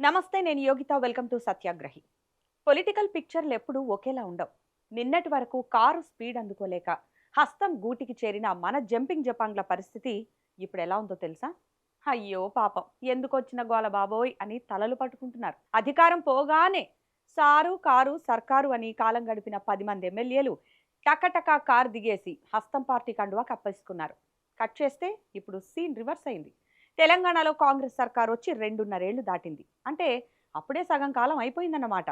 నమస్తే, నేను Yogita. Welcome to Satyagrahi. Political పిక్చర్లు ఎప్పుడు ఒకేలా ఉండవు. నిన్నటి వరకు కారు స్పీడ్ అందుకోలేక హస్తం గూటికి చేరిన మన జంపింగ్ జపాంగ్ల పరిస్థితి ఇప్పుడు ఎలా ఉందో తెలుసా? అయ్యో పాపం, ఎందుకొచ్చిన గోల బాబోయ్ అని తలలు పట్టుకుంటున్నారు. అధికారం పోగానే సారు కారు సర్కారు అని కాలం గడిపిన 10 మంది ఎమ్మెల్యేలు టకటకా కారు దిగేసి హస్తం పార్టీ కండువా కప్పేసుకున్నారు. కట్ చేస్తే ఇప్పుడు సీన్ రివర్స్ అయింది. తెలంగాణలో కాంగ్రెస్ సర్కార్ వచ్చి 2.5 ఏళ్లు దాటింది. అంటే అప్పుడే సగం కాలం అయిపోయిందన్నమాట.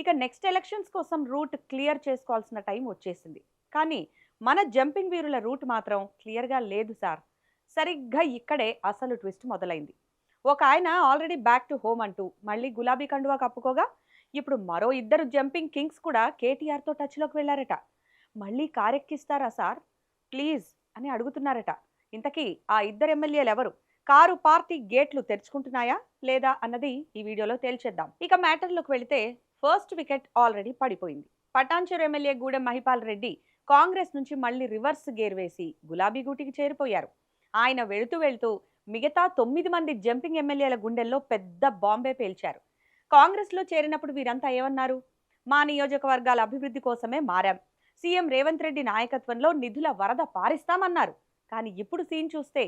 ఇక నెక్స్ట్ ఎలక్షన్స్ కోసం రూట్ క్లియర్ చేసుకోవాల్సిన టైం వచ్చేసింది. కానీ మన జంపింగ్ వీరుల రూట్ మాత్రం క్లియర్గా లేదు సార్. సరిగ్గా ఇక్కడే అసలు ట్విస్ట్ మొదలైంది. ఒక ఆయన ఆల్రెడీ బ్యాక్ టు హోమ్ అంటూ మళ్ళీ గులాబీ కండువా కప్పుకోగా, ఇప్పుడు మరో ఇద్దరు జంపింగ్ కింగ్స్ కూడా కేటీఆర్తో టచ్లోకి వెళ్ళారట. మళ్ళీ కారెక్కిస్తారా సార్ ప్లీజ్ అని అడుగుతున్నారట. ఇంతకీ ఆ ఇద్దరు ఎమ్మెల్యేలు ఎవరు? కారు పార్టీ గేట్లు తెరుచుకుంటున్నాయా లేదా అన్నది ఈ వీడియోలో తేల్చేద్దాం. ఇక మ్యాటర్లోకి వెళితే ఫస్ట్ వికెట్ ఆల్రెడీ పడిపోయింది. పటాన్చెరు ఎమ్మెల్యే గూడెం మహిపాల్ రెడ్డి కాంగ్రెస్ నుంచి మళ్ళీ రివర్స్ గేర్ వేసి గులాబీ గూటికి చేరిపోయారు. ఆయన వెళుతూ వెళుతూ మిగతా 9 మంది జంపింగ్ ఎమ్మెల్యేల గుండెల్లో పెద్ద బాంబే పేల్చారు. కాంగ్రెస్లో చేరినప్పుడు వీరంతా ఏమన్నారు? మా నియోజకవర్గాల అభివృద్ధి కోసమే మారాం, సీఎం రేవంత్ రెడ్డి నాయకత్వంలో నిధుల వరద పారిస్తామన్నారు. కానీ ఇప్పుడు సీన్ చూస్తే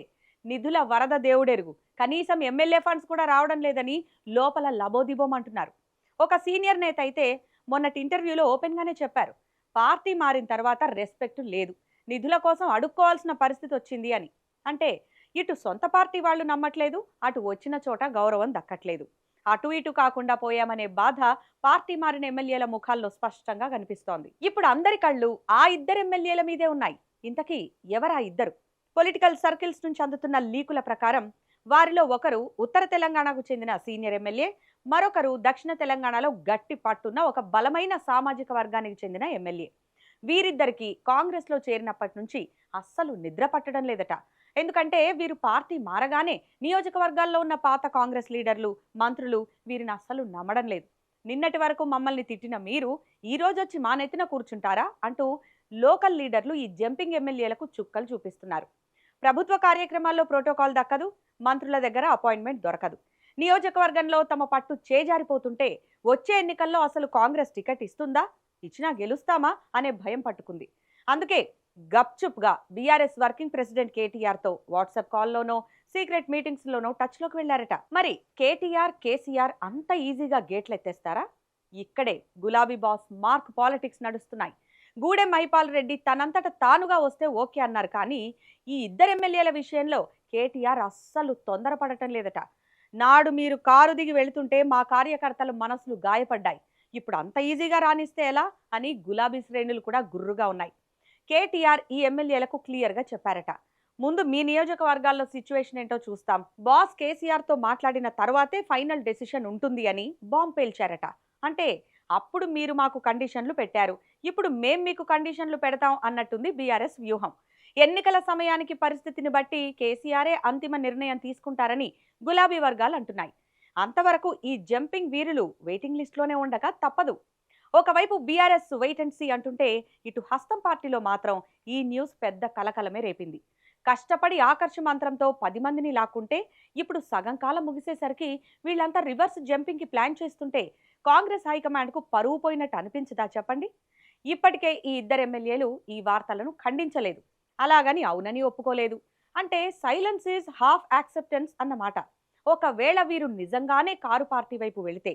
నిధుల వరద దేవుడెరుగు, కనీసం ఎమ్మెల్యే ఫండ్స్ కూడా రావడం లేదని లోపల లబోదిబోమంటున్నారు. ఒక సీనియర్ నేత అయితే మొన్నటి ఇంటర్వ్యూలో ఓపెన్గానే చెప్పారు, పార్టీ మారిన తర్వాత రెస్పెక్ట్ లేదు, నిధుల కోసం అడుక్కోవాల్సిన పరిస్థితి వచ్చింది అని. అంటే ఇటు సొంత పార్టీ వాళ్ళు నమ్మట్లేదు, అటు వచ్చిన చోట గౌరవం దక్కట్లేదు. అటు ఇటు కాకుండా పోయామనే బాధ పార్టీ మారిన ఎమ్మెల్యేల ముఖాల్లో స్పష్టంగా కనిపిస్తోంది. ఇప్పుడు అందరి కళ్ళు ఆ ఇద్దరు ఎమ్మెల్యేల మీదే ఉన్నాయి. ఇంతకీ ఎవరా ఇద్దరు? పొలిటికల్ సర్కిల్స్ నుంచి అందుతున్న లీకుల ప్రకారం వారిలో ఒకరు ఉత్తర తెలంగాణకు చెందిన సీనియర్ ఎమ్మెల్యే, మరొకరు దక్షిణ తెలంగాణలో గట్టి పట్టున్న ఒక బలమైన సామాజిక వర్గానికి చెందిన ఎమ్మెల్యే. వీరిద్దరికి కాంగ్రెస్లో చేరినప్పటి నుంచి అస్సలు నిద్ర పట్టడం లేదట. ఎందుకంటే వీరు పార్టీ మారగానే నియోజకవర్గాల్లో ఉన్న పాత కాంగ్రెస్ లీడర్లు, మంత్రులు వీరిని అస్సలు నమ్మడం లేదు. నిన్నటి వరకు మమ్మల్ని తిట్టిన మీరు ఈ రోజు వచ్చి మా నెత్తిన కూర్చుంటారా అంటూ లోకల్ లీడర్లు ఈ జంపింగ్ ఎమ్మెల్యేలకు చుక్కలు చూపిస్తున్నారు. ప్రభుత్వ కార్యక్రమాల్లో ప్రోటోకాల్ దక్కదు, మంత్రుల దగ్గర అపాయింట్మెంట్ దొరకదు. నియోజకవర్గంలో తమ పట్టు చేజారిపోతుంటే వచ్చే ఎన్నికల్లో అసలు కాంగ్రెస్ టికెట్ ఇస్తుందా, ఇచ్చినా గెలుస్తామా అనే భయం పట్టుకుంది. అందుకే గప్చుప్గా బీఆర్ఎస్ వర్కింగ్ ప్రెసిడెంట్ కేటీఆర్తో వాట్సాప్ కాల్లోనో సీక్రెట్ మీటింగ్స్లోనో టచ్లోకి వెళ్లారట. మరి కేటీఆర్ కేసీఆర్ అంత ఈజీగా గేట్లు ఎత్తేస్తారా? ఇక్కడే గులాబీ బాస్ మార్క్ పాలిటిక్స్ నడుస్తున్నాయి. గూడెం మహిపాల్ రెడ్డి తనంతట తానుగా వస్తే ఓకే అన్నారు. కానీ ఈ ఇద్దరు ఎమ్మెల్యేల విషయంలో కేటీఆర్ అస్సలు తొందరపడటం లేదట. నాడు మీరు కారు దిగి వెళుతుంటే మా కార్యకర్తల మనసులు గాయపడ్డాయి, ఇప్పుడు అంత ఈజీగా రాణిస్తే ఎలా అని గులాబీ శ్రేణులు కూడా గుర్రుగా ఉన్నాయి. కేటీఆర్ ఈ ఎమ్మెల్యేలకు క్లియర్గా చెప్పారట, ముందు మీ నియోజకవర్గాల్లో సిచ్యువేషన్ ఏంటో చూస్తాం, బాస్ కేసీఆర్తో మాట్లాడిన తర్వాతే ఫైనల్ డెసిషన్ ఉంటుంది అని బాంబ్ పేల్చారట. అంటే అప్పుడు మీరు మాకు కండిషన్లు పెట్టారు, ఇప్పుడు మేం మీకు కండిషన్లు పెడతాం అన్నట్టుంది బీఆర్ఎస్ వ్యూహం. ఎన్నికల సమయానికి పరిస్థితిని బట్టి కేసీఆరే అంతిమ నిర్ణయం తీసుకుంటారని గులాబీ వర్గాలు అంటున్నాయి. అంతవరకు ఈ జంపింగ్ వీరులు వెయిటింగ్ లిస్ట్లోనే ఉండక తప్పదు. ఒకవైపు బీఆర్ఎస్ వెయిట్ అండ్ సీ అంటుంటే, ఇటు హస్తం పార్టీలో మాత్రం ఈ న్యూస్ పెద్ద కలకలమే రేపింది. కష్టపడి ఆకర్ష మంత్రంతో 10 మందిని లాక్కుంటే ఇప్పుడు సగం కాలం ముగిసేసరికి వీళ్ళంతా రివర్స్ జంపింగ్కి ప్లాన్ చేస్తుంటే కాంగ్రెస్ హైకమాండ్కు పరువు పోయినట్టు అనిపించదా చెప్పండి? ఇప్పటికే ఈ ఇద్దరు ఎమ్మెల్యేలు ఈ వార్తలను ఖండించలేదు, అలాగని అవునని ఒప్పుకోలేదు. అంటే సైలెన్స్ ఈజ్ హాఫ్ యాక్సెప్టెన్స్ అన్నమాట. ఒకవేళ వీరు నిజంగానే కారు పార్టీ వైపు వెళితే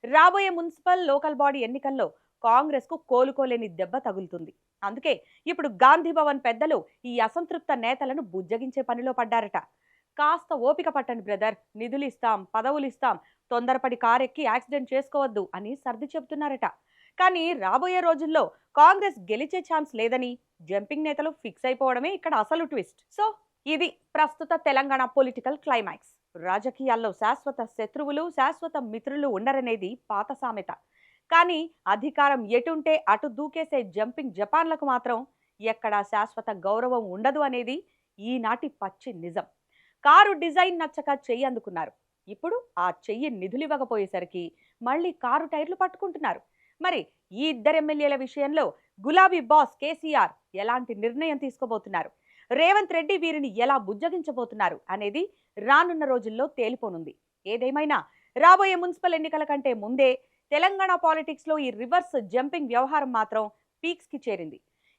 రాబోయే మున్సిపల్ లోకల్ బాడీ ఎన్నికల్లో కాంగ్రెస్కు కోలుకోలేని దెబ్బ తగులుతుంది. అందుకే ఇప్పుడు గాంధీ భవన్ పెద్దలు ఈ అసంతృప్త నేతలను బుజ్జగించే పనిలో పడ్డారట. కాస్త ఓపిక పట్టండి బ్రదర్, నిధులు ఇస్తాం, పదవులు ఇస్తాం, తొందరపడి కారెక్కి యాక్సిడెంట్ చేసుకోవద్దు అని సర్ది చెబుతున్నారట. కానీ రాబోయే రోజుల్లో కాంగ్రెస్ గెలిచే ఛాన్స్ లేదని జంపింగ్ నేతలు ఫిక్స్ అయిపోవడమే ఇక్కడ అసలు ట్విస్ట్. సో ఇది ప్రస్తుత తెలంగాణ పొలిటికల్ క్లైమాక్స్. రాజకీయాల్లో శాశ్వత శత్రువులు, శాశ్వత మిత్రులు ఉండరనేది పాత సామెత. కానీ అధికారం ఎటుంటే అటు దూకేసే జంపింగ్ జపాన్లకు మాత్రం ఎక్కడా శాశ్వత గౌరవం ఉండదు అనేది ఈనాటి పచ్చి నిజం. కారు డిజైన్ నచ్చక చెయ్యి అందుకున్నారు, ఇప్పుడు ఆ చెయ్యి నిధులివ్వకపోయేసరికి మళ్ళీ కారు టైర్లు పట్టుకుంటున్నారు. మరి ఈ ఇద్దరు ఎమ్మెల్యేల విషయంలో గులాబీ బాస్ కేసీఆర్ ఎలాంటి నిర్ణయం తీసుకోబోతున్నారు, రేవంత్ రెడ్డి వీరిని ఎలా బుజ్జగించబోతున్నారు అనేది రానున్న రోజుల్లో తేలిపోనుంది. ఏదేమైనా రాబోయే మున్సిపల్ ఎన్నికల కంటే ముందే తెలంగాణ పాలిటిక్స్లో ఈ రివర్స్ జంపింగ్ వ్యవహారం మాత్రం పీక్స్కి చేరింది.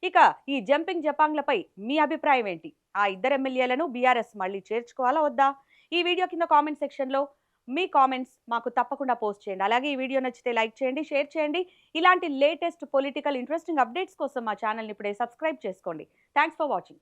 ఇక ఈ జంపింగ్ జపాంగ్లపై మీ అభిప్రాయం ఏంటి? ఆ ఇద్దరు ఎమ్మెల్యేలను బీఆర్ఎస్ మళ్ళీ చేర్చుకోవాలా వద్దా? ఈ వీడియో కింద కామెంట్ సెక్షన్లో మీ కామెంట్స్ మాకు తప్పకుండా పోస్ట్ చేయండి. అలాగే ఈ వీడియో నచ్చితే లైక్ చేయండి, షేర్ చేయండి. ఇలాంటి లేటెస్ట్ పొలిటికల్ ఇంట్రెస్టింగ్ అప్డేట్స్ కోసం మా ఛానల్ని ఇప్పుడే సబ్స్క్రైబ్ చేసుకోండి. Thanks for watching.